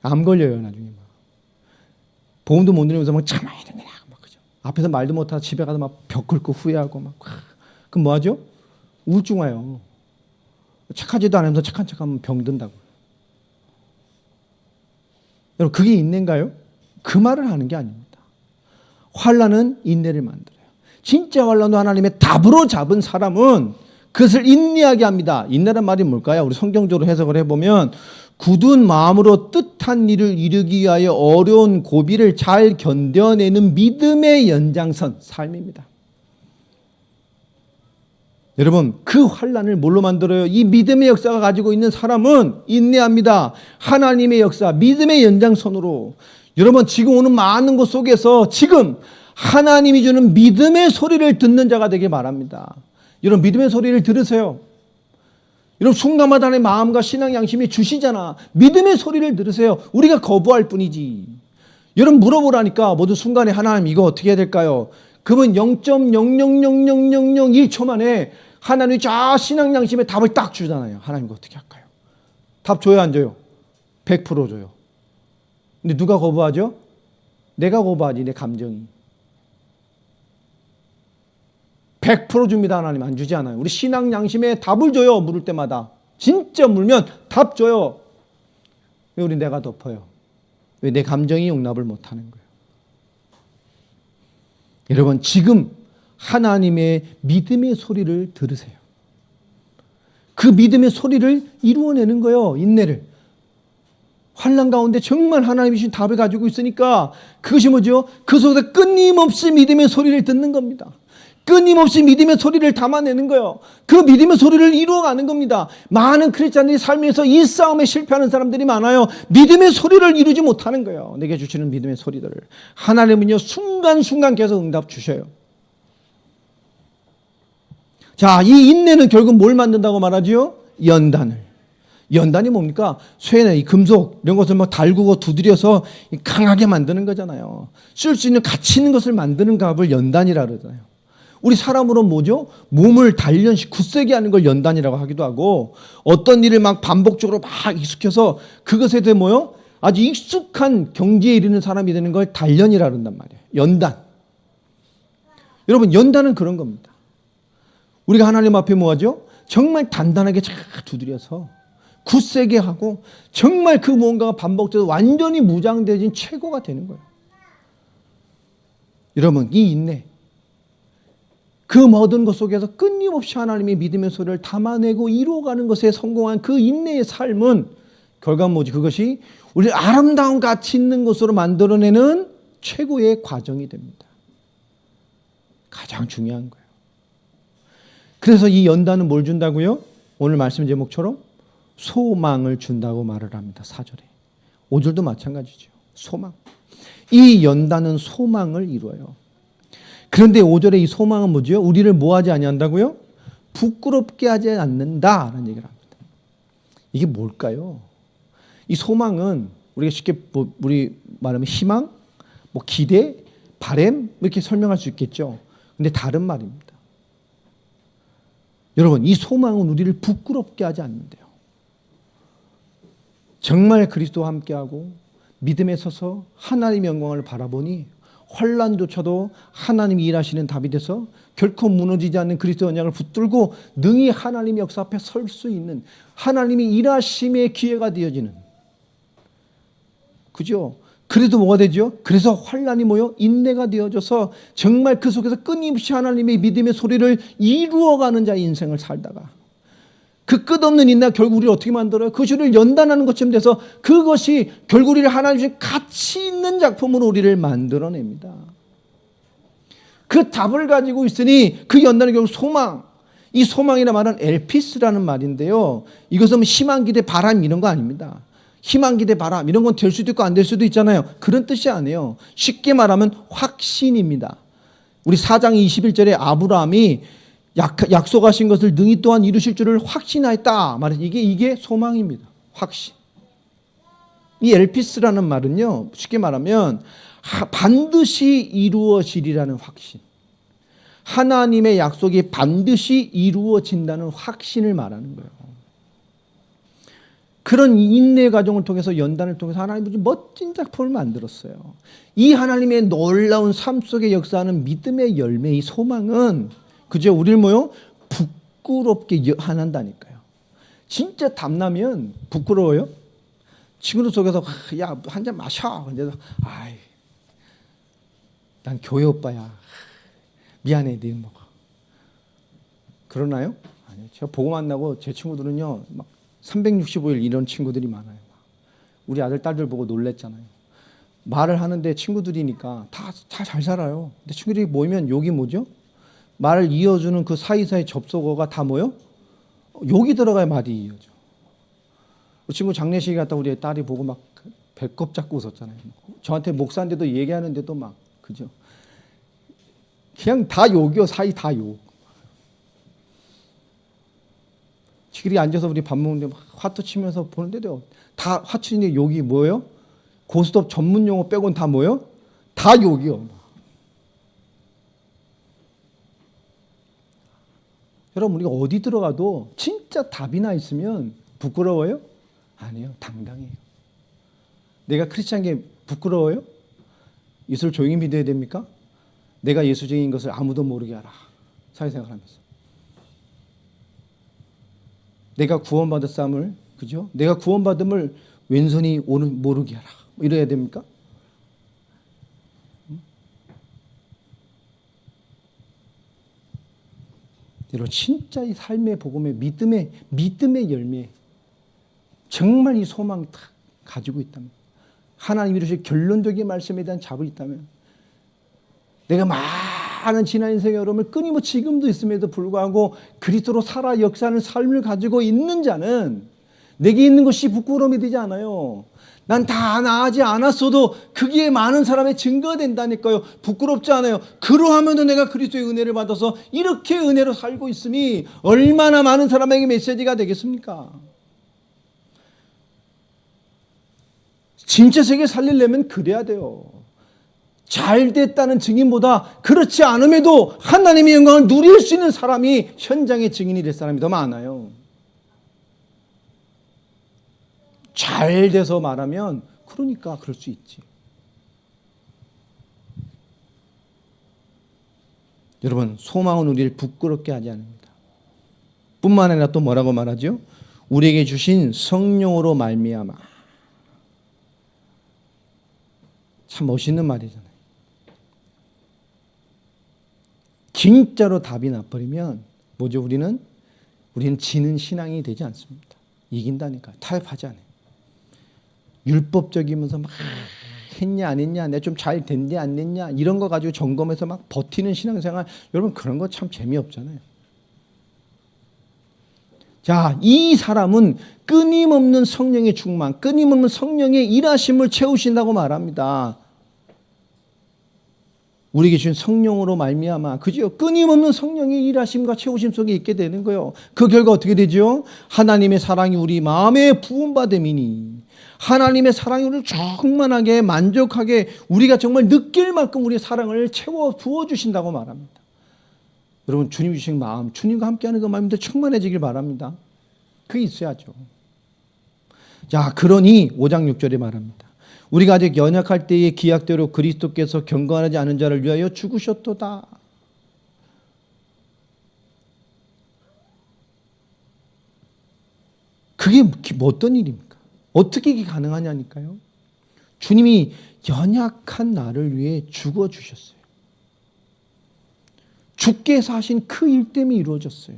Speaker 1: 암 걸려요, 나중에 막. 보험도 못 내면서 막 참아야 되느냐. 막 그죠. 앞에서 말도 못하다 집에 가서 막 벽 긁고 후회하고 막. 그럼 뭐 하죠? 우울증 와요. 착하지도 않으면서 착한 척하면 병든다고. 여러분, 그게 인내인가요? 그 말을 하는 게 아닙니다. 환난은 인내를 만들어요. 진짜 환난도 하나님의 답으로 잡은 사람은 그것을 인내하게 합니다. 인내란 말이 뭘까요? 우리 성경적으로 해석을 해보면 굳은 마음으로 뜻한 일을 이루기 위하여 어려운 고비를 잘 견뎌내는 믿음의 연장선, 삶입니다. 여러분, 그 환난을 뭘로 만들어요? 이 믿음의 역사가 가지고 있는 사람은 인내합니다. 하나님의 역사, 믿음의 연장선으로. 여러분, 지금 오는 많은 것 속에서 지금 하나님이 주는 믿음의 소리를 듣는 자가 되길 바랍니다. 여러분, 믿음의 소리를 들으세요. 여러분, 순간마다 내 마음과 신앙 양심이 주시잖아. 믿음의 소리를 들으세요. 우리가 거부할 뿐이지. 여러분, 물어보라니까 모두 순간에 하나님 이거 어떻게 해야 될까요? 그러면 0.0000001초 만에 하나님이 자 신앙 양심의 답을 딱 주잖아요. 하나님 이거 어떻게 할까요? 답 줘요, 안 줘요? 100% 줘요. 근데 누가 거부하죠? 내가 거부하지, 내 감정이. 100% 줍니다. 하나님 안 주지 않아요. 우리 신앙 양심에 답을 줘요. 물을 때마다. 진짜 물면 답 줘요. 왜 우리 내가 덮어요? 왜 내 감정이 용납을 못하는 거예요? 여러분, 지금 하나님의 믿음의 소리를 들으세요. 그 믿음의 소리를 이루어내는 거예요. 인내를. 환난 가운데 정말 하나님이 주신 답을 가지고 있으니까 그것이 뭐죠? 그 속에서 끊임없이 믿음의 소리를 듣는 겁니다. 끊임없이 믿음의 소리를 담아내는 거예요. 그 믿음의 소리를 이루어가는 겁니다. 많은 크리스찬들이 삶에서 이 싸움에 실패하는 사람들이 많아요. 믿음의 소리를 이루지 못하는 거예요. 내게 주시는 믿음의 소리들을. 하나님은요, 순간순간 계속 응답 주셔요. 자, 이 인내는 결국 뭘 만든다고 말하지요? 연단을. 연단이 뭡니까? 쇠나 이 금속 이런 것을 막 달구고 두드려서 강하게 만드는 거잖아요. 쓸 수 있는 가치 있는 것을 만드는 값을 연단이라 그러잖아요. 우리 사람으로 뭐죠? 몸을 단련시 굳세게 하는 걸 연단이라고 하기도 하고, 어떤 일을 막 반복적으로 막 익숙해서 그것에 대해 뭐요? 아주 익숙한 경지에 이르는 사람이 되는 걸 단련이라 그런단 말이에요. 연단. 여러분, 연단은 그런 겁니다. 우리가 하나님 앞에 뭐하죠? 정말 단단하게 쫙 두드려서 굳세게 하고 정말 그 무언가가 반복돼서 완전히 무장되어진 최고가 되는 거예요. 여러분, 이 인내, 그 모든 것 속에서 끊임없이 하나님의 믿음의 소리를 담아내고 이루어가는 것에 성공한 그 인내의 삶은 결과는 뭐지? 그것이 우리를 아름다운 가치 있는 것으로 만들어내는 최고의 과정이 됩니다. 가장 중요한 거예요. 그래서 이 연단은 뭘 준다고요? 오늘 말씀 제목처럼 소망을 준다고 말을 합니다. 4절에. 5절도 마찬가지죠. 소망. 이 연단은 소망을 이루어요. 그런데 5절에 이 소망은 뭐죠? 우리를 뭐 하지 아니한다고요? 부끄럽게 하지 않는다라는 얘기를 합니다. 이게 뭘까요? 이 소망은 우리가 쉽게 우리 말하면 희망, 뭐 기대, 바람 이렇게 설명할 수 있겠죠. 근데 다른 말입니다. 여러분, 이 소망은 우리를 부끄럽게 하지 않는데요. 정말 그리스도와 함께하고 믿음에 서서 하나님의 영광을 바라보니 환난조차도 하나님이 일하시는 답이 돼서 결코 무너지지 않는 그리스도 언약을 붙들고 능히 하나님의 역사 앞에 설 수 있는 하나님이 일하심의 기회가 되어지는, 그죠? 그래도 뭐가 되죠? 그래서 환난이 뭐요? 인내가 되어져서 정말 그 속에서 끊임없이 하나님의 믿음의 소리를 이루어가는 자의 인생을 살다가 그 끝없는 인내가 결국 우리를 어떻게 만들어요? 그것이 우리를 연단하는 것처럼 돼서 그것이 결국 우리를 하나님의 가치 있는 작품으로 우리를 만들어냅니다. 그 답을 가지고 있으니 그 연단은 결국 소망. 이 소망이라 말은 엘피스라는 말인데요. 이것은 희망, 기대, 바람 이런 거 아닙니다. 희망, 기대, 바람 이런 건 될 수도 있고 안 될 수도 있잖아요. 그런 뜻이 아니에요. 쉽게 말하면 확신입니다. 우리 4장 21절에 아브라함이 약속하신 것을 능히 또한 이루실 줄을 확신하였다 말해서 이게 소망입니다. 확신. 이 엘피스라는 말은요, 쉽게 말하면 반드시 이루어지리라는 확신. 하나님의 약속이 반드시 이루어진다는 확신을 말하는 거예요. 그런 인내 과정을 통해서 연단을 통해서 하나님이 멋진 작품을 만들었어요. 이 하나님의 놀라운 삶 속에 역사하는 믿음의 열매, 이 소망은 그저 우리를 뭐요? 부끄럽게 안 한다니까요. 진짜 담나면 부끄러워요? 친구들 속에서 야, 한 잔 마셔. 근데 아이, 난 교회 오빠야. 미안해, 네 먹어. 그러나요? 아니요. 제가 보고 만나고 제 친구들은요, 막 365일 이런 친구들이 많아요. 우리 아들, 딸들 보고 놀랬잖아요. 말을 하는데 친구들이니까 다 잘 살아요. 근데 친구들이 모이면 욕이 뭐죠? 말을 이어주는 그 사이사이 접속어가 다 뭐요? 욕이 들어가야 말이 이어져. 그 친구 장례식에 갔다 우리 딸이 보고 막 배꼽 잡고 웃었잖아요. 저한테 목사인데도 얘기하는데도 막, 그죠? 그냥 다 욕이요. 사이 다 욕. 지들이 앉아서 우리 밥 먹는데 막 화투 치면서 보는데도 다 화투인데 욕이 뭐예요? 고스톱 전문 용어 빼곤 다 뭐예요? 다 욕이요. 여러분, 우리가 어디 들어가도 진짜 답이나 있으면 부끄러워요? 아니에요. 당당해요. 내가 크리스찬게 부끄러워요? 예수를 조용히 믿어야 됩니까? 내가 예수적인 것을 아무도 모르게 하라. 사회생활하면서. 내가 구원받은 쌈을, 그죠? 내가 구원받음을 왼손이 모르게 하라. 이래야 됩니까? 여러분, 진짜 이 삶의 복음의 믿음의 열매, 정말 이 소망 다 가지고 있다면, 하나님이 이루실 결론적인 말씀에 대한 잡을 있다면, 내가 많은 지난 인생의 여러분을 끊임없이 지금도 있음에도 불구하고 그리스도로 살아 역사하는 삶을 가지고 있는 자는 내게 있는 것이 부끄러움이 되지 않아요. 난 다 나아지 않았어도 그게 많은 사람의 증거가 된다니까요. 부끄럽지 않아요. 그러하면도 내가 그리스도의 은혜를 받아서 이렇게 은혜로 살고 있으니 얼마나 많은 사람에게 메시지가 되겠습니까? 진짜 세계 살리려면 그래야 돼요. 잘 됐다는 증인보다 그렇지 않음에도 하나님의 영광을 누릴 수 있는 사람이 현장의 증인이 될 사람이 더 많아요. 잘 돼서 말하면 그러니까 그럴 수 있지. 여러분, 소망은 우리를 부끄럽게 하지 않습니다. 뿐만 아니라 또 뭐라고 말하죠? 우리에게 주신 성령으로 말미암아. 참 멋있는 말이잖아요. 진짜로 답이 나버리면 뭐죠? 우리는 지는 신앙이 되지 않습니다. 이긴다니까. 타협하지 않아요. 율법적이면서 막 했냐 안 했냐, 내가 좀 잘 됐냐 안 됐냐 이런 거 가지고 점검해서 막 버티는 신앙생활, 여러분 그런 거 참 재미없잖아요. 자, 이 사람은 끊임없는 성령의 충만, 끊임없는 성령의 일하심을 채우신다고 말합니다. 우리에게 주신 성령으로 말미암아, 그죠? 끊임없는 성령의 일하심과 채우심 속에 있게 되는 거예요. 그 결과 어떻게 되죠? 하나님의 사랑이 우리 마음에 부음받음이니, 하나님의 사랑이 우리를 충만하게 만족하게 우리가 정말 느낄 만큼 우리의 사랑을 채워 부어주신다고 말합니다. 여러분, 주님 주신 마음, 주님과 함께하는 그 마음들 충만해지길 바랍니다. 그게 있어야죠. 자, 그러니 5장 6절에 말합니다. 우리가 아직 연약할 때의 기약대로 그리스도께서 경건하지 않은 자를 위하여 죽으셨도다. 그게 어떤 일입니까? 어떻게 이게 가능하냐니까요. 주님이 연약한 나를 위해 죽어주셨어요. 죽게 해서 하신 그 일 때문에 이루어졌어요.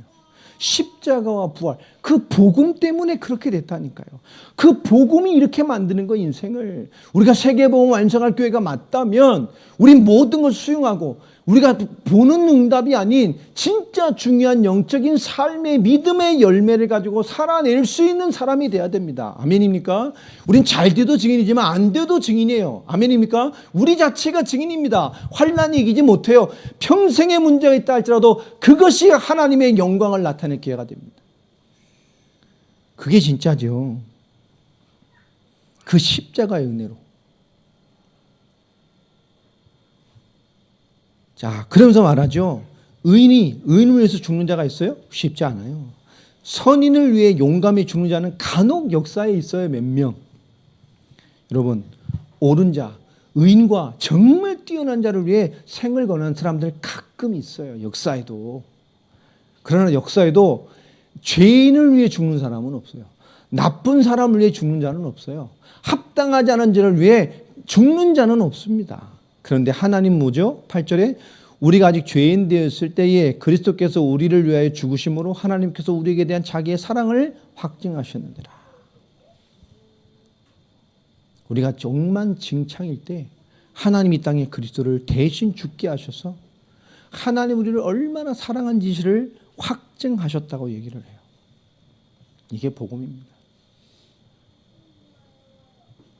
Speaker 1: 십자가와 부활, 그 복음 때문에 그렇게 됐다니까요. 그 복음이 이렇게 만드는 거, 인생을. 우리가 세계복음 완성할 교회가 맞다면 우리 모든 걸 수용하고 우리가 보는 응답이 아닌 진짜 중요한 영적인 삶의 믿음의 열매를 가지고 살아낼 수 있는 사람이 돼야 됩니다. 아멘입니까? 우린 잘 돼도 증인이지만 안 돼도 증인이에요. 아멘입니까? 우리 자체가 증인입니다. 환난이 이기지 못해요. 평생의 문제가 있다 할지라도 그것이 하나님의 영광을 나타낼 기회가 됩니다. 그게 진짜죠. 그 십자가의 은혜로. 자, 그러면서 말하죠. 의인을 위해서 죽는 자가 있어요? 쉽지 않아요. 선인을 위해 용감히 죽는 자는 간혹 역사에 있어요. 몇 명. 여러분, 옳은 자, 의인과 정말 뛰어난 자를 위해 생을 거는 사람들 가끔 있어요. 역사에도. 그러나 역사에도 죄인을 위해 죽는 사람은 없어요. 나쁜 사람을 위해 죽는 자는 없어요. 합당하지 않은 자를 위해 죽는 자는 없습니다. 그런데 하나님 뭐죠? 8절에 우리가 아직 죄인 되었을 때에 그리스도께서 우리를 위하여 죽으심으로 하나님께서 우리에게 대한 자기의 사랑을 확증하셨느니라. 우리가 억만징창일 때 하나님이 이 땅에 그리스도를 대신 죽게 하셔서 하나님 우리를 얼마나 사랑한지를 확증하셨다고 얘기를 해요. 이게 복음입니다.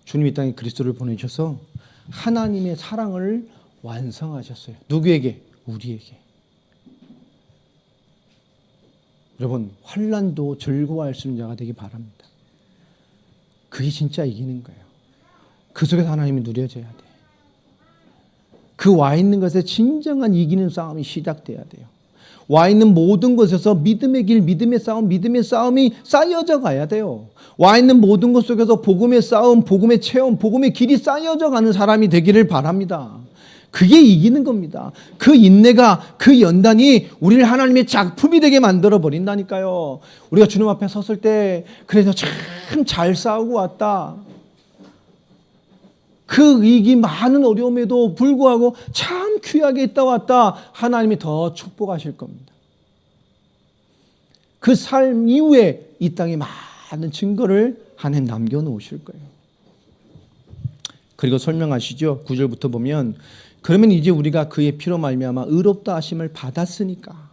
Speaker 1: 주님이 이 땅에 그리스도를 보내셔서 하나님의 사랑을 완성하셨어요. 누구에게? 우리에게. 여러분, 환난도 즐거워할 수 있는 자가 되기 바랍니다. 그게 진짜 이기는 거예요. 그 속에서 하나님이 누려져야 돼요. 그 와 있는 것에 진정한 이기는 싸움이 시작돼야 돼요. 와 있는 모든 것에서 믿음의 길, 믿음의 싸움이 쌓여져 가야 돼요. 와 있는 모든 것 속에서 복음의 싸움, 복음의 체험, 복음의 길이 쌓여져 가는 사람이 되기를 바랍니다. 그게 이기는 겁니다. 그 인내가, 그 연단이 우리를 하나님의 작품이 되게 만들어 버린다니까요. 우리가 주님 앞에 섰을 때 그래서 참 잘 싸우고 왔다. 그 이기 많은 어려움에도 불구하고 참 귀하게 있다 왔다. 하나님이 더 축복하실 겁니다. 그 삶 이후에 이 땅에 많은 증거를 한 해 남겨놓으실 거예요. 그리고 설명하시죠. 9절부터 보면 그러면 이제 우리가 그의 피로 말미암아 의롭다 하심을 받았으니까.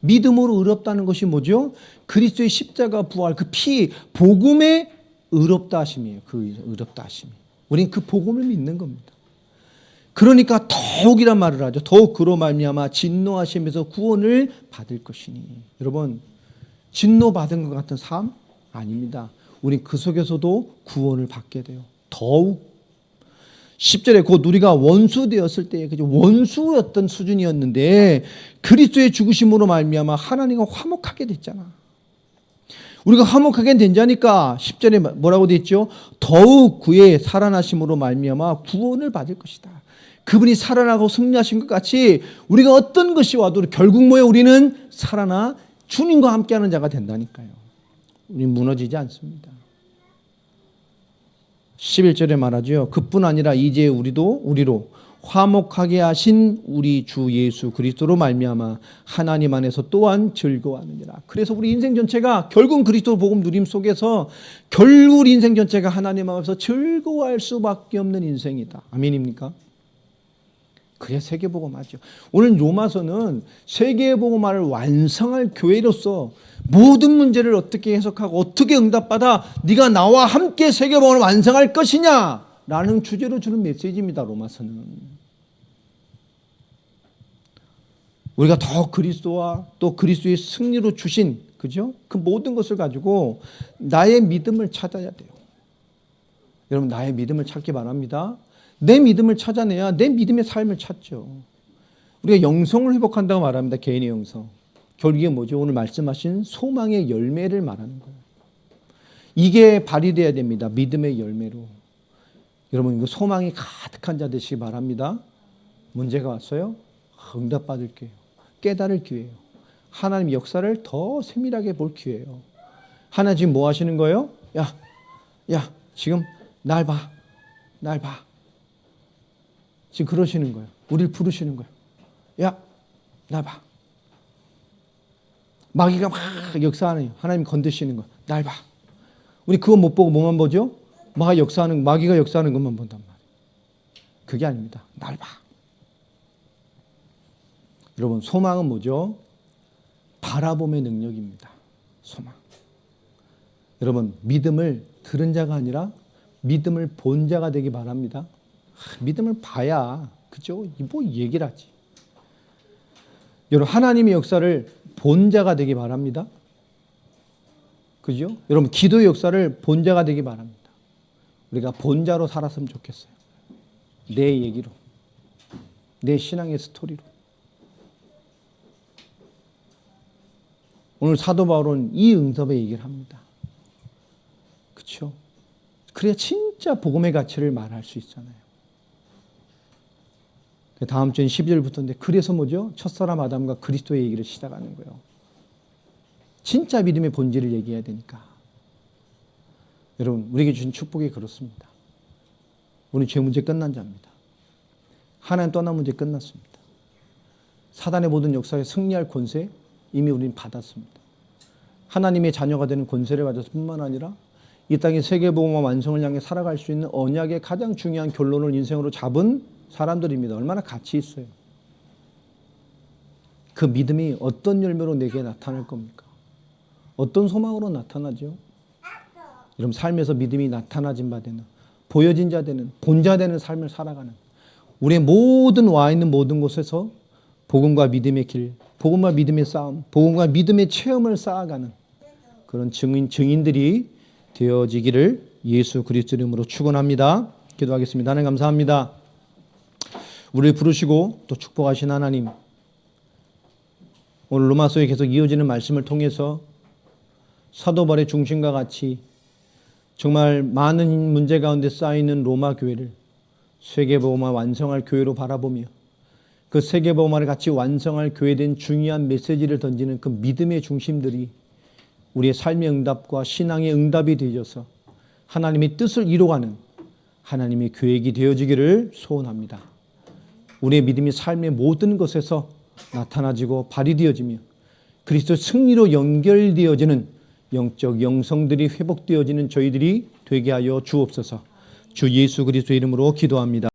Speaker 1: 믿음으로 의롭다는 것이 뭐죠? 그리스도의 십자가 부활, 그 피, 복음의 의롭다 하심이에요. 그 의롭다 하심이. 우린 그 복음을 믿는 겁니다. 그러니까 더욱이란 말을 하죠. 더욱 그로 말미암아 진노하심에서 구원을 받을 것이니. 여러분, 진노받은 것 같은 삶? 아닙니다. 우린 그 속에서도 구원을 받게 돼요. 더욱. 10절에 곧 우리가 원수 되었을 때, 그죠? 원수였던 수준이었는데 그리스도의 죽으심으로 말미암아 하나님과 화목하게 됐잖아. 우리가 화목하게 된 자니까 10절에 뭐라고 되어 있죠? 더욱 그의 살아나심으로 말미암아 구원을 받을 것이다. 그분이 살아나고 승리하신 것 같이 우리가 어떤 것이 와도 결국 뭐예요? 우리는 살아나 주님과 함께하는 자가 된다니까요. 우리는 무너지지 않습니다. 11절에 말하죠. 그뿐 아니라 이제 우리로 화목하게 하신 우리 주 예수 그리스도로 말미암아 하나님 안에서 또한 즐거워하느니라. 그래서 우리 인생 전체가 결국 그리스도 복음 누림 속에서 결국 인생 전체가 하나님 앞에서 즐거워할 수밖에 없는 인생이다. 아멘입니까? 그래 세계복음화죠. 오늘 로마서는 세계복음화를 완성할 교회로서 모든 문제를 어떻게 해석하고 어떻게 응답받아 네가 나와 함께 세계복음을 완성할 것이냐 라는 주제로 주는 메시지입니다. 로마서는. 우리가 더 그리스도와 또 그리스도의 승리로 주신 그죠? 그 모든 것을 가지고 나의 믿음을 찾아야 돼요. 여러분 나의 믿음을 찾기 바랍니다. 내 믿음을 찾아내야 내 믿음의 삶을 찾죠. 우리가 영성을 회복한다고 말합니다. 개인의 영성. 결국에 뭐죠? 오늘 말씀하신 소망의 열매를 말하는 거예요. 이게 발휘돼야 됩니다. 믿음의 열매로. 여러분 이거 소망이 가득한 자 되시기 바랍니다. 문제가 왔어요? 응답받을 기회예요. 깨달을 기회예요. 하나님 역사를 더 세밀하게 볼 기회예요. 하나님 지금 뭐 하시는 거예요? 야 지금 날 봐. 날 봐. 지금 그러시는 거예요. 우리를 부르시는 거예요. 야, 날 봐. 마귀가 막 역사하는 거예요. 하나님 건드시는 거예요. 날 봐. 우리 그거 못 보고 뭐만 보죠? 마귀가 역사하는 것만 본단 말이에요. 그게 아닙니다. 날 봐. 여러분 소망은 뭐죠? 바라봄의 능력입니다. 소망. 여러분 믿음을 들은 자가 아니라 믿음을 본 자가 되기 바랍니다. 믿음을 봐야 그죠? 뭐 얘기를 하지. 여러분 하나님의 역사를 본 자가 되기 바랍니다. 그죠? 여러분 기도의 역사를 본 자가 되기 바랍니다. 우리가 본 자로 살았으면 좋겠어요. 내 얘기로. 내 신앙의 스토리로. 오늘 사도 바울은 이 응답의 얘기를 합니다. 그렇죠? 그래야 진짜 복음의 가치를 말할 수 있잖아요. 다음 주엔 12절부터인데 그래서 뭐죠? 첫사람 아담과 그리스도의 얘기를 시작하는 거예요. 진짜 믿음의 본질을 얘기해야 되니까. 여러분 우리에게 주신 축복이 그렇습니다. 우리 죄 문제 끝난 자입니다. 하나님 떠난 문제 끝났습니다. 사단의 모든 역사에 승리할 권세 이미 우리는 받았습니다. 하나님의 자녀가 되는 권세를 가졌을 뿐만 아니라 이 땅의 세계복음화 완성을 향해 살아갈 수 있는 언약의 가장 중요한 결론을 인생으로 잡은 사람들입니다. 얼마나 가치 있어요. 그 믿음이 어떤 열매로 내게 나타날 겁니까? 어떤 소망으로 나타나죠? 여러분 삶에서 믿음이 나타나진 바 되는 보여진 자 되는 본자 되는 삶을 살아가는 우리의 모든 와 있는 모든 곳에서 복음과 믿음의 길, 복음과 믿음의 싸움, 복음과 믿음의 체험을 쌓아가는 그런 증인들이 되어지기를 예수 그리스도 이름으로 축원합니다. 기도하겠습니다. 하나님 감사합니다. 우리를 부르시고 또 축복하신 하나님, 오늘 로마서에 계속 이어지는 말씀을 통해서 사도 바울의 중심과 같이 정말 많은 문제 가운데 쌓이는 로마 교회를 세계복음화 완성할 교회로 바라보며 그 세계복음화를 같이 완성할 교회에 대한 중요한 메시지를 던지는 그 믿음의 중심들이 우리의 삶의 응답과 신앙의 응답이 되어져서 하나님의 뜻을 이루어가는 하나님의 계획이 되어지기를 소원합니다. 우리의 믿음이 삶의 모든 것에서 나타나지고 발휘되어지며 그리스도 승리로 연결되어지는 영적 영성들이 회복되어지는 저희들이 되게 하여 주옵소서. 주 예수 그리스도 이름으로 기도합니다.